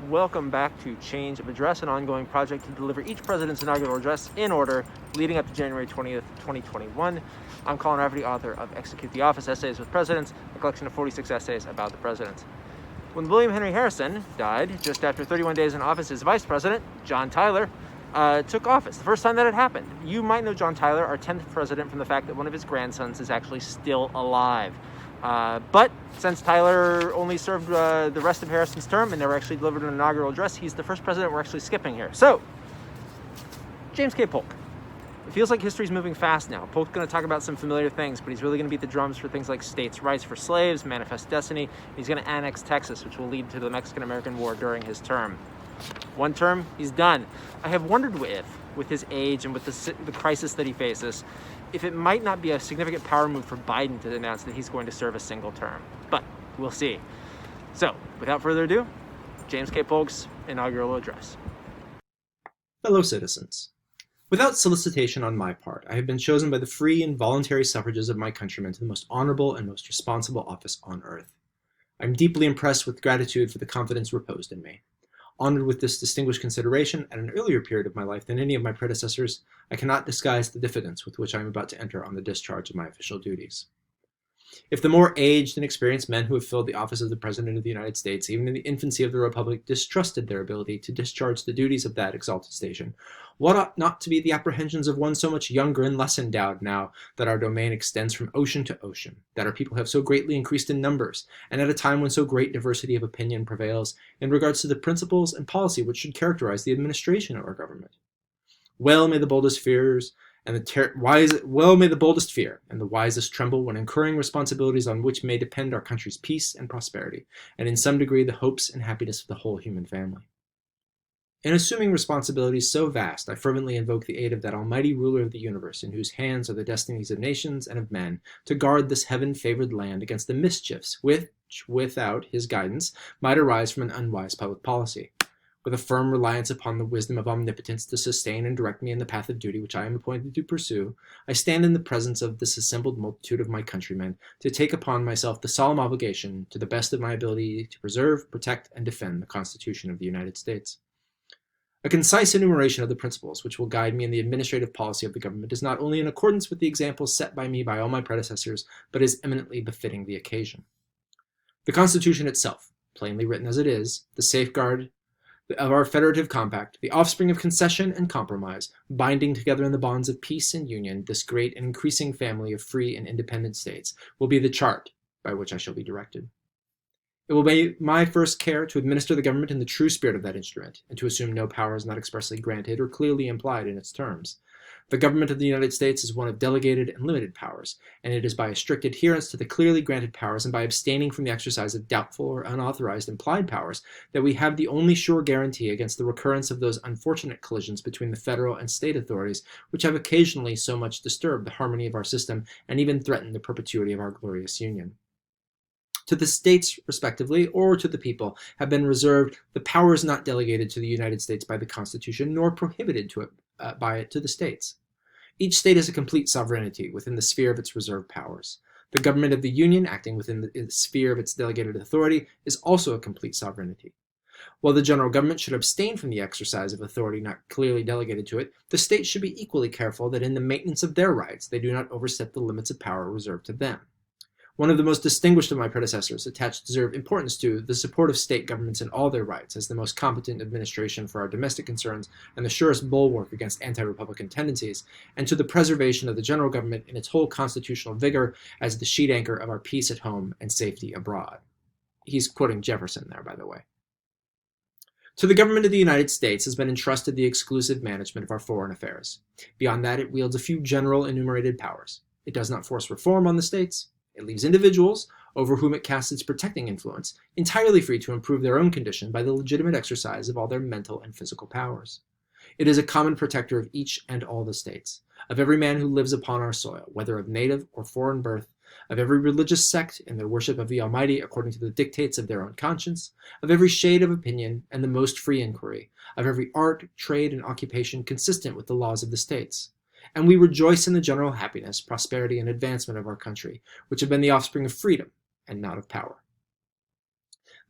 Welcome back to Change of Address, an ongoing project to deliver each president's inaugural address in order leading up to January 20th, 2021. I'm Colin Rafferty, author of Execute the Office, Essays with Presidents, a collection of 46 essays about the presidents. When William Henry Harrison died just after 31 days in office, his vice president, John Tyler, took office. The first time that had happened. You might know John Tyler, our 10th president, from the fact that one of his grandsons is actually still alive. But since Tyler only served the rest of Harrison's term and never actually delivered an inaugural address, he's the first president we're actually skipping here. So, James K. Polk. It feels like history's moving fast now. Polk's going to talk about some familiar things, but he's really going to beat the drums for things like states' rights for slaves, manifest destiny. He's going to annex Texas, which will lead to the Mexican-American War during his term. One term, he's done. I have wondered with his age and with the crisis that he faces, if it might not be a significant power move for Biden to announce that he's going to serve a single term. But we'll see. So, without further ado, James K. Polk's inaugural address. Fellow citizens, without solicitation on my part, I have been chosen by the free and voluntary suffrages of my countrymen to the most honorable and most responsible office on earth. I am deeply impressed with gratitude for the confidence reposed in me. Honored with this distinguished consideration at an earlier period of my life than any of my predecessors, I cannot disguise the diffidence with which I am about to enter on the discharge of my official duties. If the more aged and experienced men who have filled the office of the President of the United States, even in the infancy of the Republic, distrusted their ability to discharge the duties of that exalted station, what ought not to be the apprehensions of one so much younger and less endowed now that our domain extends from ocean to ocean, that our people have so greatly increased in numbers, and at a time when so great diversity of opinion prevails in regards to the principles and policy which should characterize the administration of our government? Well may the boldest fears and the boldest fear and the wisest tremble when incurring responsibilities on which may depend our country's peace and prosperity, and in some degree the hopes and happiness of the whole human family. In assuming responsibilities so vast, I fervently invoke the aid of that almighty ruler of the universe, in whose hands are the destinies of nations and of men, to guard this heaven-favored land against the mischiefs which, without his guidance, might arise from an unwise public policy. With a firm reliance upon the wisdom of omnipotence to sustain and direct me in the path of duty which I am appointed to pursue, I stand in the presence of this assembled multitude of my countrymen to take upon myself the solemn obligation, to the best of my ability, to preserve, protect, and defend the Constitution of the United States. A concise enumeration of the principles which will guide me in the administrative policy of the government is not only in accordance with the examples set by me by all my predecessors, but is eminently befitting the occasion. The Constitution itself, plainly written as it is, the safeguard of our federative compact, the offspring of concession and compromise, binding together in the bonds of peace and union this great and increasing family of free and independent states, will be the chart by which I shall be directed. It will be my first care to administer the government in the true spirit of that instrument, and to assume no powers not expressly granted or clearly implied in its terms. The government of the United States is one of delegated and limited powers, and it is by a strict adherence to the clearly granted powers and by abstaining from the exercise of doubtful or unauthorized implied powers that we have the only sure guarantee against the recurrence of those unfortunate collisions between the federal and state authorities which have occasionally so much disturbed the harmony of our system and even threatened the perpetuity of our glorious union. To the states, respectively, or to the people, have been reserved the powers not delegated to the United States by the Constitution, nor prohibited by it to the states. Each state has a complete sovereignty within the sphere of its reserved powers. The government of the Union, acting within the sphere of its delegated authority, is also a complete sovereignty. While the general government should abstain from the exercise of authority not clearly delegated to it, the states should be equally careful that in the maintenance of their rights they do not overstep the limits of power reserved to them. One of the most distinguished of my predecessors attached deserved importance to the support of state governments in all their rights as the most competent administration for our domestic concerns and the surest bulwark against anti-republican tendencies, and to the preservation of the general government in its whole constitutional vigor as the sheet anchor of our peace at home and safety abroad. He's quoting Jefferson there, by the way. To the government of the United States has been entrusted the exclusive management of our foreign affairs. Beyond that, it wields a few general enumerated powers. It does not force reform on the states. It leaves individuals, over whom it casts its protecting influence, entirely free to improve their own condition by the legitimate exercise of all their mental and physical powers. It is a common protector of each and all the states, of every man who lives upon our soil, whether of native or foreign birth, of every religious sect in their worship of the Almighty according to the dictates of their own conscience, of every shade of opinion and the most free inquiry, of every art, trade, and occupation consistent with the laws of the states. And we rejoice in the general happiness, prosperity, and advancement of our country, which have been the offspring of freedom and not of power.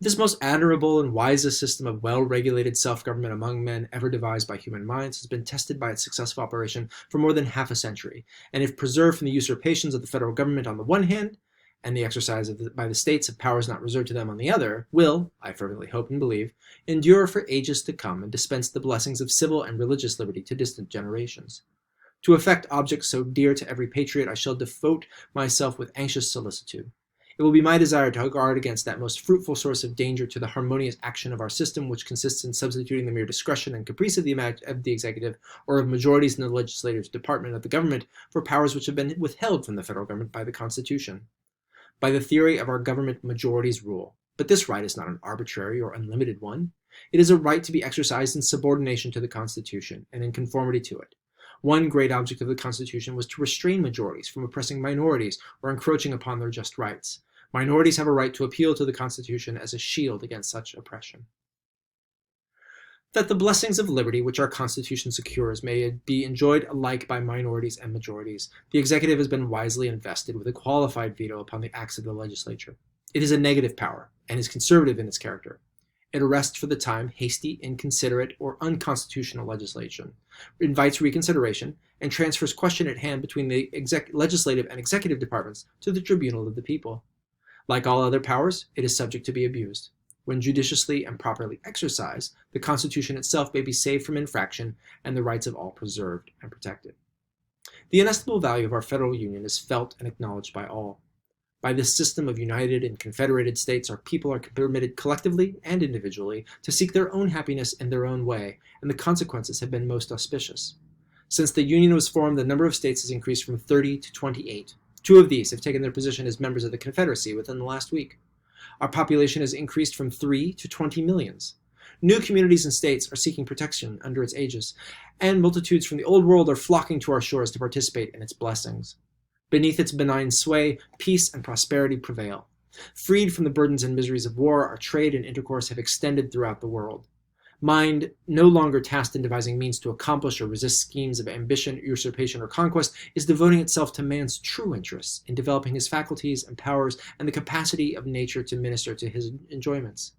This most admirable and wisest system of well-regulated self-government among men ever devised by human minds has been tested by its successful operation for more than half a century, and if preserved from the usurpations of the federal government on the one hand, and the exercise by the states of powers not reserved to them on the other, will, I fervently hope and believe, endure for ages to come and dispense the blessings of civil and religious liberty to distant generations. To effect objects so dear to every patriot, I shall devote myself with anxious solicitude. It will be my desire to guard against that most fruitful source of danger to the harmonious action of our system, which consists in substituting the mere discretion and caprice of the executive or of majorities in the legislative department of the government for powers which have been withheld from the federal government by the Constitution. By the theory of our government, majorities rule. But this right is not an arbitrary or unlimited one. It is a right to be exercised in subordination to the Constitution and in conformity to it. One great object of the Constitution was to restrain majorities from oppressing minorities or encroaching upon their just rights. Minorities have a right to appeal to the Constitution as a shield against such oppression. That the blessings of liberty which our Constitution secures may be enjoyed alike by minorities and majorities, the executive has been wisely invested with a qualified veto upon the acts of the legislature. It is a negative power and is conservative in its character. It arrests for the time hasty, inconsiderate, or unconstitutional legislation, invites reconsideration, and transfers question at hand between the legislative and executive departments to the tribunal of the people. Like all other powers, it is subject to be abused. When judiciously and properly exercised, the Constitution itself may be saved from infraction and the rights of all preserved and protected. The inestimable value of our federal union is felt and acknowledged by all. By this system of united and confederated states, our people are permitted collectively and individually to seek their own happiness in their own way, and the consequences have been most auspicious. Since the Union was formed, the number of states has increased from 30 to 28. 2 of these have taken their position as members of the Confederacy within the last week. Our population has increased from 3 to 20 millions. New communities and states are seeking protection under its aegis, and multitudes from the old world are flocking to our shores to participate in its blessings. Beneath its benign sway, peace and prosperity prevail. Freed from the burdens and miseries of war, our trade and intercourse have extended throughout the world. Mind, no longer tasked in devising means to accomplish or resist schemes of ambition, usurpation, or conquest, is devoting itself to man's true interests in developing his faculties and powers and the capacity of nature to minister to his enjoyments.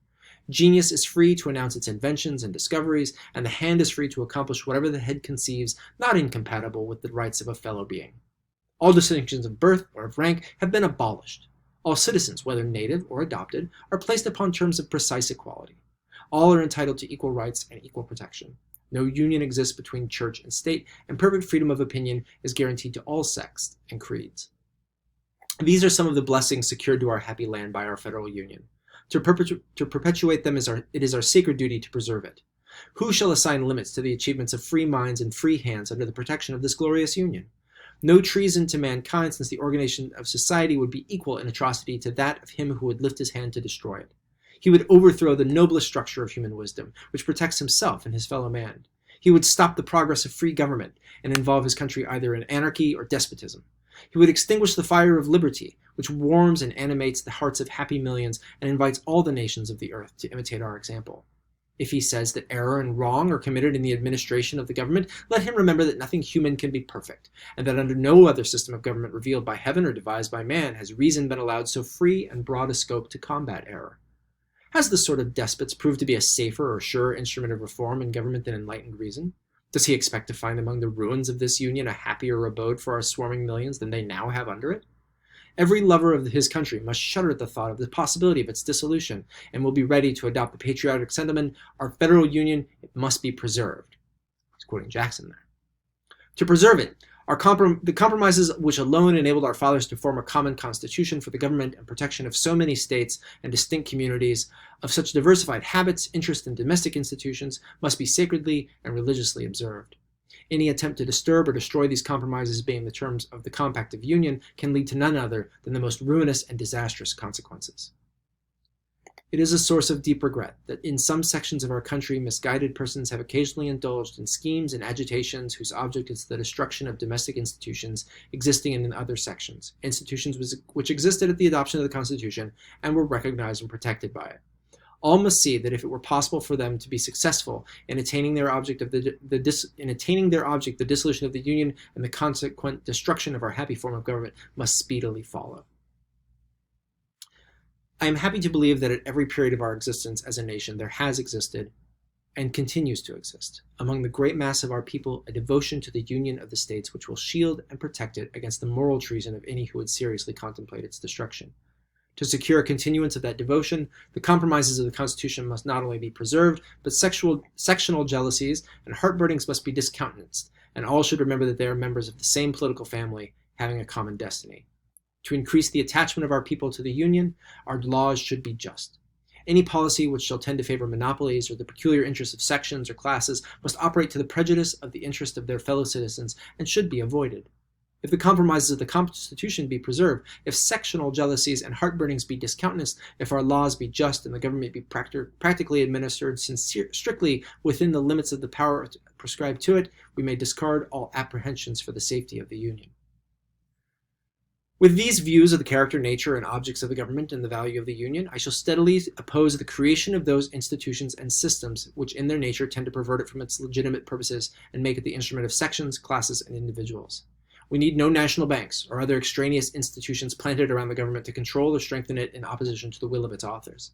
Genius is free to announce its inventions and discoveries, and the hand is free to accomplish whatever the head conceives, not incompatible with the rights of a fellow being. All distinctions of birth or of rank have been abolished. All citizens, whether native or adopted, are placed upon terms of precise equality. All are entitled to equal rights and equal protection. No union exists between church and state, and perfect freedom of opinion is guaranteed to all sects and creeds. These are some of the blessings secured to our happy land by our federal union. To perpetuate them, it is our sacred duty to preserve it. Who shall assign limits to the achievements of free minds and free hands under the protection of this glorious union? No treason to mankind, since the organization of society would be equal in atrocity to that of him who would lift his hand to destroy it. He would overthrow the noblest structure of human wisdom, which protects himself and his fellow man. He would stop the progress of free government and involve his country either in anarchy or despotism. He would extinguish the fire of liberty, which warms and animates the hearts of happy millions and invites all the nations of the earth to imitate our example. If he says that error and wrong are committed in the administration of the government, let him remember that nothing human can be perfect, and that under no other system of government revealed by heaven or devised by man has reason been allowed so free and broad a scope to combat error. Has this sort of despots proved to be a safer or surer instrument of reform in government than enlightened reason? Does he expect to find among the ruins of this union a happier abode for our swarming millions than they now have under it? Every lover of his country must shudder at the thought of the possibility of its dissolution, and will be ready to adopt the patriotic sentiment, our federal union, it must be preserved. He's quoting Jackson there. To preserve it, the compromises which alone enabled our fathers to form a common constitution for the government and protection of so many states and distinct communities of such diversified habits, interests, and domestic institutions must be sacredly and religiously observed. Any attempt to disturb or destroy these compromises, being the terms of the Compact of Union, can lead to none other than the most ruinous and disastrous consequences. It is a source of deep regret that in some sections of our country, misguided persons have occasionally indulged in schemes and agitations whose object is the destruction of domestic institutions existing in other sections, institutions which existed at the adoption of the Constitution and were recognized and protected by it. All must see that if it were possible for them to be successful in attaining their object, the dissolution of the Union and the consequent destruction of our happy form of government must speedily follow. I am happy to believe that at every period of our existence as a nation there has existed, and continues to exist, among the great mass of our people, a devotion to the union of the states which will shield and protect it against the moral treason of any who would seriously contemplate its destruction. To secure a continuance of that devotion, the compromises of the Constitution must not only be preserved, but sectional jealousies and heartburnings must be discountenanced, and all should remember that they are members of the same political family, having a common destiny. To increase the attachment of our people to the Union, our laws should be just. Any policy which shall tend to favor monopolies or the peculiar interests of sections or classes must operate to the prejudice of the interest of their fellow citizens and should be avoided. If the compromises of the Constitution be preserved, if sectional jealousies and heartburnings be discountenanced, if our laws be just and the government be practically administered strictly within the limits of the power prescribed to it, we may discard all apprehensions for the safety of the Union. With these views of the character, nature, and objects of the government and the value of the Union, I shall steadily oppose the creation of those institutions and systems which in their nature tend to pervert it from its legitimate purposes and make it the instrument of sections, classes, and individuals. We need no national banks or other extraneous institutions planted around the government to control or strengthen it in opposition to the will of its authors.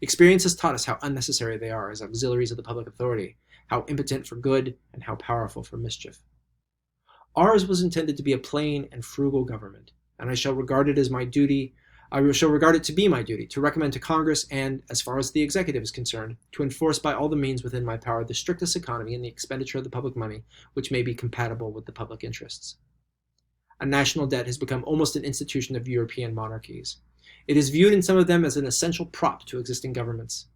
Experience has taught us how unnecessary they are as auxiliaries of the public authority, how impotent for good, and how powerful for mischief. Ours was intended to be a plain and frugal government, and I shall regard it to be my duty to recommend to Congress and, as far as the executive is concerned, to enforce by all the means within my power the strictest economy in the expenditure of the public money which may be compatible with the public interests. A national debt has become almost an institution of European monarchies. It is viewed in some of them as an essential prop to existing governments.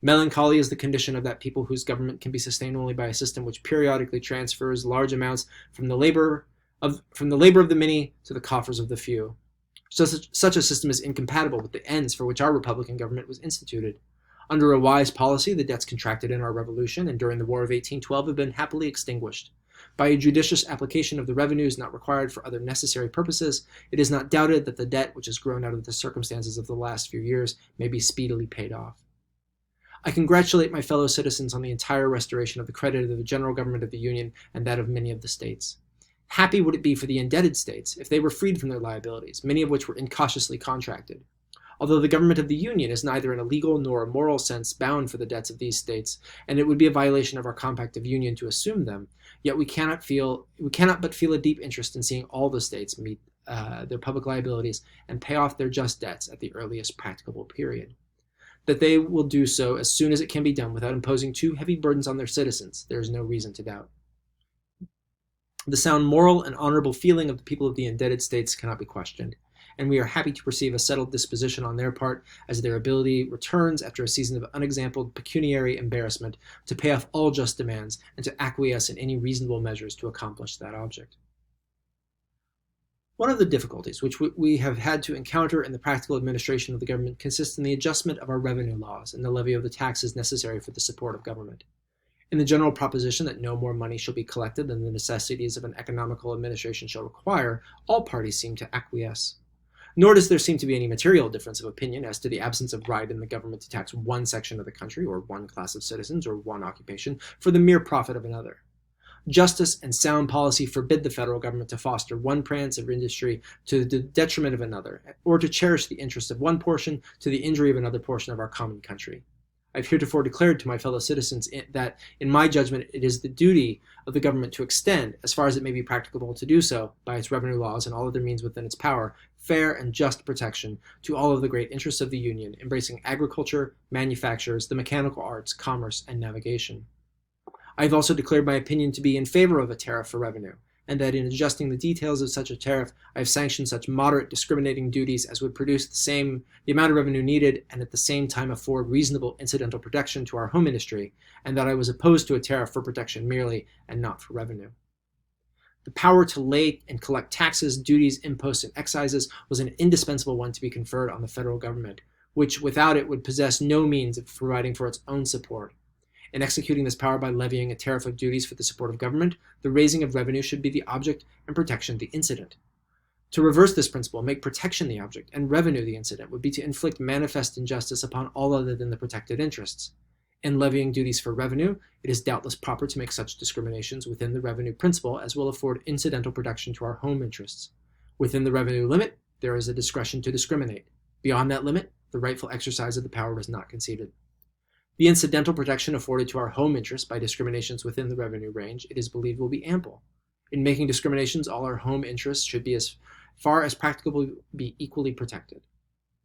Melancholy is the condition of that people whose government can be sustained only by a system which periodically transfers large amounts from the labor of the many to the coffers of the few. Such a system is incompatible with the ends for which our republican government was instituted. Under a wise policy, the debts contracted in our Revolution and during the War of 1812 have been happily extinguished. By a judicious application of the revenues not required for other necessary purposes, it is not doubted that the debt which has grown out of the circumstances of the last few years may be speedily paid off. I congratulate my fellow citizens on the entire restoration of the credit of the general government of the Union and that of many of the states. Happy would it be for the indebted states if they were freed from their liabilities, many of which were incautiously contracted. Although the government of the Union is neither in a legal nor a moral sense bound for the debts of these states, and it would be a violation of our compact of union to assume them, yet we cannot but feel a deep interest in seeing all the states meet their public liabilities and pay off their just debts at the earliest practicable period. That they will do so as soon as it can be done without imposing too heavy burdens on their citizens, there is no reason to doubt. The sound moral and honorable feeling of the people of the indebted states cannot be questioned, and we are happy to perceive a settled disposition on their part as their ability returns after a season of unexampled pecuniary embarrassment to pay off all just demands and to acquiesce in any reasonable measures to accomplish that object. One of the difficulties which we have had to encounter in the practical administration of the government consists in the adjustment of our revenue laws and the levy of the taxes necessary for the support of government. In the general proposition that no more money shall be collected than the necessities of an economical administration shall require, all parties seem to acquiesce. Nor does there seem to be any material difference of opinion as to the absence of right in the government to tax one section of the country, or one class of citizens, or one occupation, for the mere profit of another. Justice and sound policy forbid the federal government to foster one branch of industry to the detriment of another, or to cherish the interest of one portion to the injury of another portion of our common country. I have heretofore declared to my fellow citizens that, in my judgment, it is the duty of the government to extend, as far as it may be practicable to do so, by its revenue laws and all other means within its power, fair and just protection to all of the great interests of the Union, embracing agriculture, manufactures, the mechanical arts, commerce, and navigation. I have also declared my opinion to be in favor of a tariff for revenue, and that in adjusting the details of such a tariff, I have sanctioned such moderate discriminating duties as would produce the amount of revenue needed and at the same time afford reasonable incidental protection to our home industry, and that I was opposed to a tariff for protection merely and not for revenue. The power to lay and collect taxes, duties, imposts, and excises was an indispensable one to be conferred on the federal government, which without it would possess no means of providing for its own support. In executing this power by levying a tariff of duties for the support of government, the raising of revenue should be the object and protection the incident. To reverse this principle, make protection the object and revenue the incident, would be to inflict manifest injustice upon all other than the protected interests. In levying duties for revenue, it is doubtless proper to make such discriminations within the revenue principle as will afford incidental protection to our home interests. Within the revenue limit, there is a discretion to discriminate. Beyond that limit, the rightful exercise of the power was not conceded. The incidental protection afforded to our home interests by discriminations within the revenue range, it is believed, will be ample. In making discriminations, all our home interests should be, as far as practicable, be equally protected.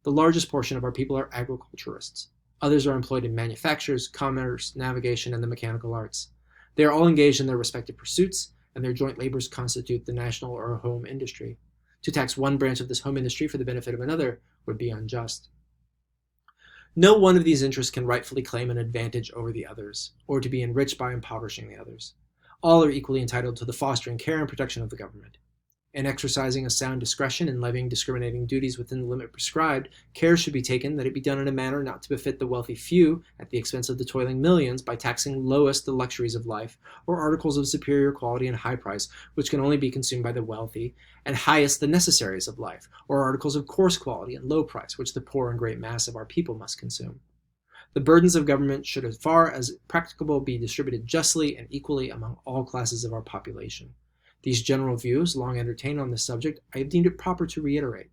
The largest portion of our people are agriculturists. Others are employed in manufactures, commerce, navigation, and the mechanical arts. They are all engaged in their respective pursuits, and their joint labors constitute the national or home industry. To tax one branch of this home industry for the benefit of another would be unjust. No one of these interests can rightfully claim an advantage over the others, or to be enriched by impoverishing the others. All are equally entitled to the fostering care and protection of the government. In exercising a sound discretion and levying discriminating duties within the limit prescribed, care should be taken that it be done in a manner not to befit the wealthy few at the expense of the toiling millions by taxing lowest the luxuries of life, or articles of superior quality and high price, which can only be consumed by the wealthy, and highest the necessaries of life, or articles of coarse quality and low price, which the poor and great mass of our people must consume. The burdens of government should, as far as practicable, be distributed justly and equally among all classes of our population. These general views, long entertained on this subject, I have deemed it proper to reiterate.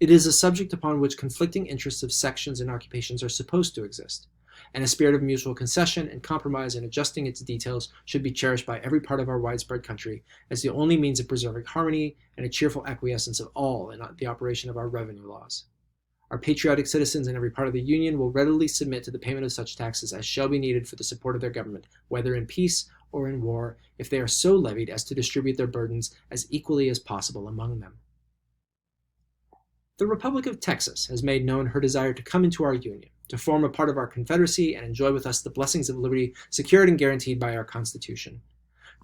It is a subject upon which conflicting interests of sections and occupations are supposed to exist, and a spirit of mutual concession and compromise in adjusting its details should be cherished by every part of our widespread country as the only means of preserving harmony and a cheerful acquiescence of all in the operation of our revenue laws. Our patriotic citizens in every part of the Union will readily submit to the payment of such taxes as shall be needed for the support of their government, whether in peace or in war, if they are so levied as to distribute their burdens as equally as possible among them. The Republic of Texas has made known her desire to come into our Union, to form a part of our Confederacy and enjoy with us the blessings of liberty secured and guaranteed by our Constitution.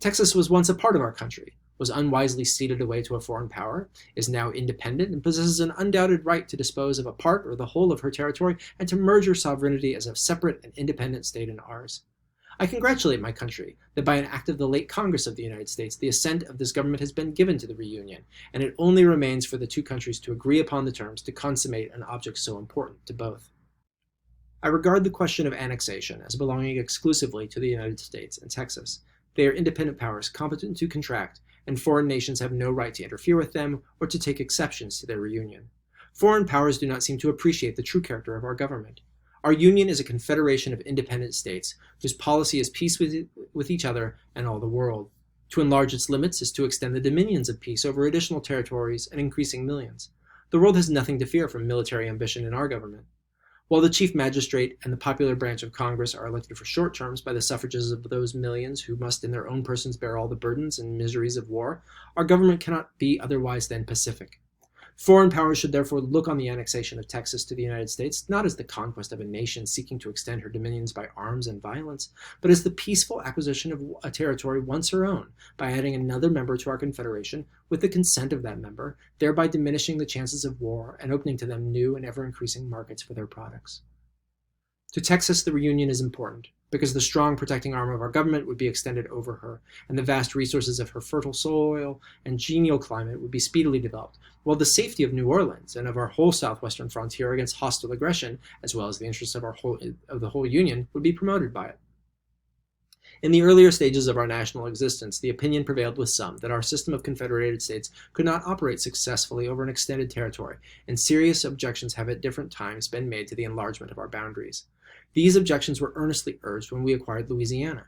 Texas was once a part of our country, was unwisely ceded away to a foreign power, is now independent, and possesses an undoubted right to dispose of a part or the whole of her territory and to merge her sovereignty as a separate and independent state in ours. I congratulate my country that by an act of the late Congress of the United States, the assent of this government has been given to the reunion, and it only remains for the two countries to agree upon the terms to consummate an object so important to both. I regard the question of annexation as belonging exclusively to the United States and Texas. They are independent powers competent to contract, and foreign nations have no right to interfere with them or to take exceptions to their reunion. Foreign powers do not seem to appreciate the true character of our government. Our Union is a confederation of independent states whose policy is peace with each other and all the world. To enlarge its limits is to extend the dominions of peace over additional territories and increasing millions. The world has nothing to fear from military ambition in our government. While the chief magistrate and the popular branch of Congress are elected for short terms by the suffrages of those millions who must in their own persons bear all the burdens and miseries of war, our government cannot be otherwise than pacific. Foreign powers should therefore look on the annexation of Texas to the United States not as the conquest of a nation seeking to extend her dominions by arms and violence, but as the peaceful acquisition of a territory once her own by adding another member to our confederation with the consent of that member, thereby diminishing the chances of war and opening to them new and ever-increasing markets for their products. To Texas, the reunion is important, because the strong protecting arm of our government would be extended over her, and the vast resources of her fertile soil and genial climate would be speedily developed, while the safety of New Orleans and of our whole southwestern frontier against hostile aggression, as well as the interests of the whole Union, would be promoted by it. In the earlier stages of our national existence, the opinion prevailed with some that our system of confederated states could not operate successfully over an extended territory, and serious objections have at different times been made to the enlargement of our boundaries. These objections were earnestly urged when we acquired Louisiana.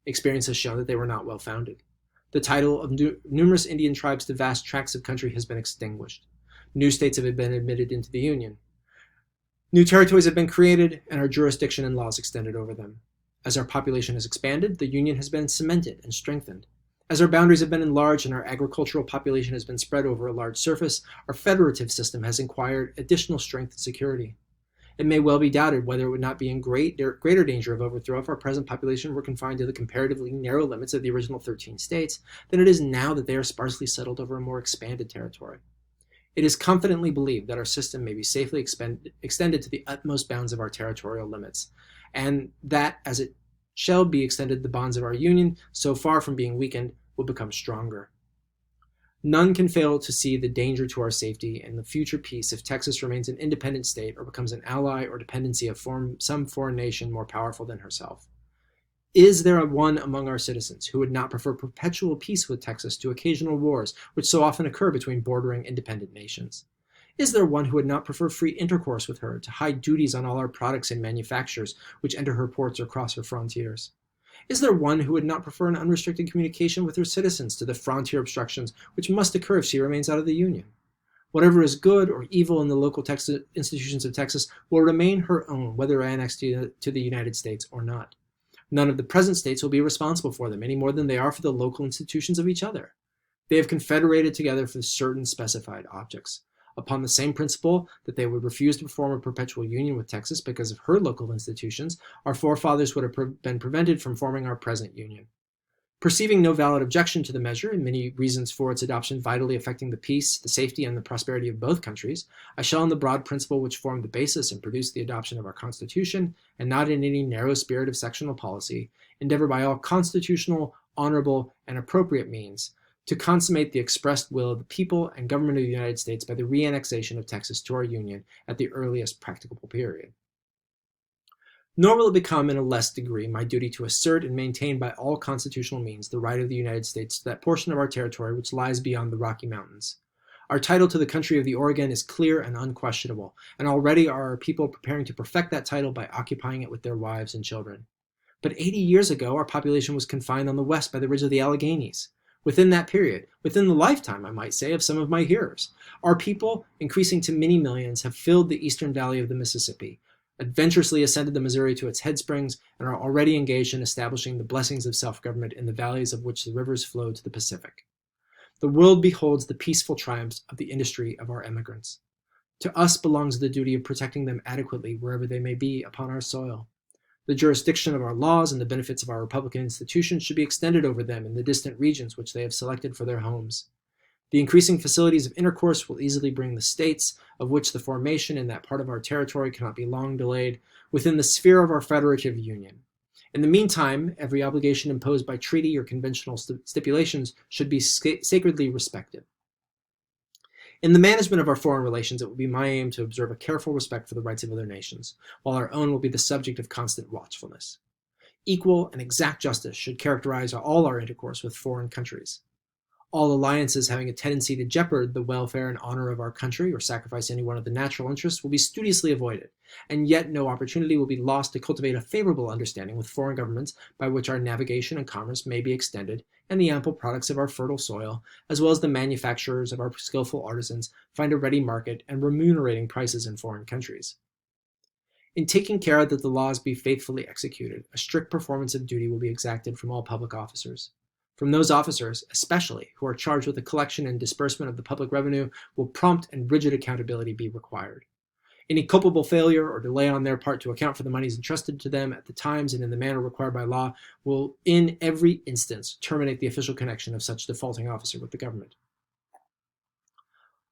Experience has shown that they were not well founded. The title of numerous Indian tribes to vast tracts of country has been extinguished. New states have been admitted into the Union. New territories have been created, and our jurisdiction and laws extended over them. As our population has expanded, the Union has been cemented and strengthened. As our boundaries have been enlarged and our agricultural population has been spread over a large surface, our federative system has acquired additional strength and security. It may well be doubted whether it would not be in greater danger of overthrow if our present population were confined to the comparatively narrow limits of the original 13 states than it is now that they are sparsely settled over a more expanded territory. It is confidently believed that our system may be safely extended to the utmost bounds of our territorial limits, and that as it shall be extended, the bonds of our Union, so far from being weakened, will become stronger. None can fail to see the danger to our safety and the future peace if Texas remains an independent state or becomes an ally or dependency of some foreign nation more powerful than herself. Is there one among our citizens who would not prefer perpetual peace with Texas to occasional wars which so often occur between bordering independent nations? Is there one who would not prefer free intercourse with her, to high duties on all our products and manufactures which enter her ports or cross her frontiers? Is there one who would not prefer an unrestricted communication with her citizens to the frontier obstructions which must occur if she remains out of the Union? Whatever is good or evil in the local institutions of Texas will remain her own, whether annexed to the United States or not. None of the present states will be responsible for them any more than they are for the local institutions of each other. They have confederated together for certain specified objects. Upon the same principle that they would refuse to form a perpetual union with Texas because of her local institutions, our forefathers would have been prevented from forming our present union. Perceiving no valid objection to the measure, and many reasons for its adoption vitally affecting the peace, the safety, and the prosperity of both countries, I shall, on the broad principle which formed the basis and produced the adoption of our Constitution, and not in any narrow spirit of sectional policy, endeavor by all constitutional, honorable, and appropriate means to consummate the expressed will of the people and government of the United States by the re-annexation of Texas to our Union at the earliest practicable period. Nor will it become in a less degree my duty to assert and maintain by all constitutional means the right of the United States to that portion of our territory which lies beyond the Rocky Mountains. Our title to the country of the Oregon is clear and unquestionable, and already are our people preparing to perfect that title by occupying it with their wives and children. But 80 years ago, our population was confined on the west by the ridge of the Alleghanies. Within that period, within the lifetime, I might say, of some of my hearers, our people, increasing to many millions, have filled the eastern valley of the Mississippi, adventurously ascended the Missouri to its head springs, and are already engaged in establishing the blessings of self-government in the valleys of which the rivers flow to the Pacific. The world beholds the peaceful triumphs of the industry of our emigrants. To us belongs the duty of protecting them adequately wherever they may be upon our soil. The jurisdiction of our laws and the benefits of our Republican institutions should be extended over them in the distant regions which they have selected for their homes. The increasing facilities of intercourse will easily bring the states, of which the formation in that part of our territory cannot be long delayed, within the sphere of our federative union. In the meantime, every obligation imposed by treaty or conventional stipulations should be sacredly respected. In the management of our foreign relations, it will be my aim to observe a careful respect for the rights of other nations, while our own will be the subject of constant watchfulness. Equal and exact justice should characterize all our intercourse with foreign countries. All alliances having a tendency to jeopard the welfare and honor of our country or sacrifice any one of the natural interests will be studiously avoided, and yet no opportunity will be lost to cultivate a favorable understanding with foreign governments by which our navigation and commerce may be extended, and the ample products of our fertile soil, as well as the manufacturers of our skillful artisans, find a ready market and remunerating prices in foreign countries. In taking care that the laws be faithfully executed, a strict performance of duty will be exacted from all public officers. From those officers, especially, who are charged with the collection and disbursement of the public revenue, will prompt and rigid accountability be required. Any culpable failure or delay on their part to account for the monies entrusted to them at the times and in the manner required by law will, in every instance, terminate the official connection of such defaulting officer with the government.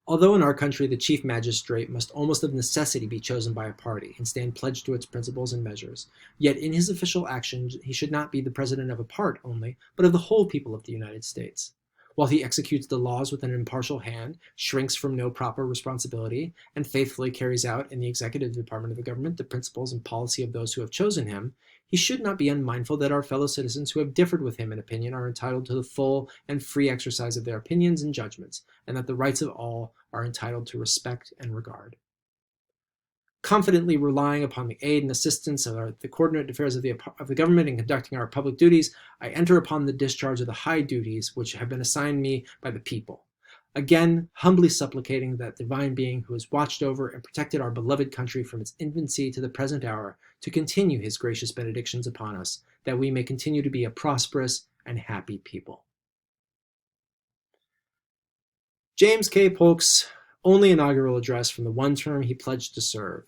Although in our country the chief magistrate must almost of necessity be chosen by a party and stand pledged to its principles and measures, yet in his official action he should not be the president of a part only, but of the whole people of the United States. While he executes the laws with an impartial hand, shrinks from no proper responsibility, and faithfully carries out in the executive department of the government the principles and policy of those who have chosen him, he should not be unmindful that our fellow citizens who have differed with him in opinion are entitled to the full and free exercise of their opinions and judgments, and that the rights of all are entitled to respect and regard. Confidently relying upon the aid and assistance of the coordinate affairs of the government in conducting our public duties, I enter upon the discharge of the high duties which have been assigned me by the people. Again, humbly supplicating that divine being who has watched over and protected our beloved country from its infancy to the present hour to continue his gracious benedictions upon us, that we may continue to be a prosperous and happy people. James K. Polk's only inaugural address from the one term he pledged to serve.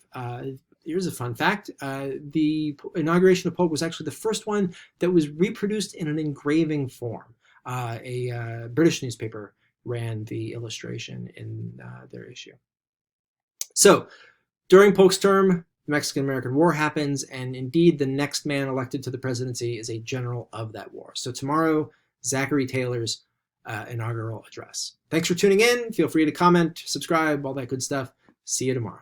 Here's a fun fact. The inauguration of Polk was actually the first one that was reproduced in an engraving form. A British newspaper ran the illustration in their issue. So, during Polk's term, the Mexican-American War happens, and indeed the next man elected to the presidency is a general of that war. So tomorrow, Zachary Taylor's inaugural address. Thanks for tuning in. Feel free to comment, subscribe, all that good stuff. See you tomorrow.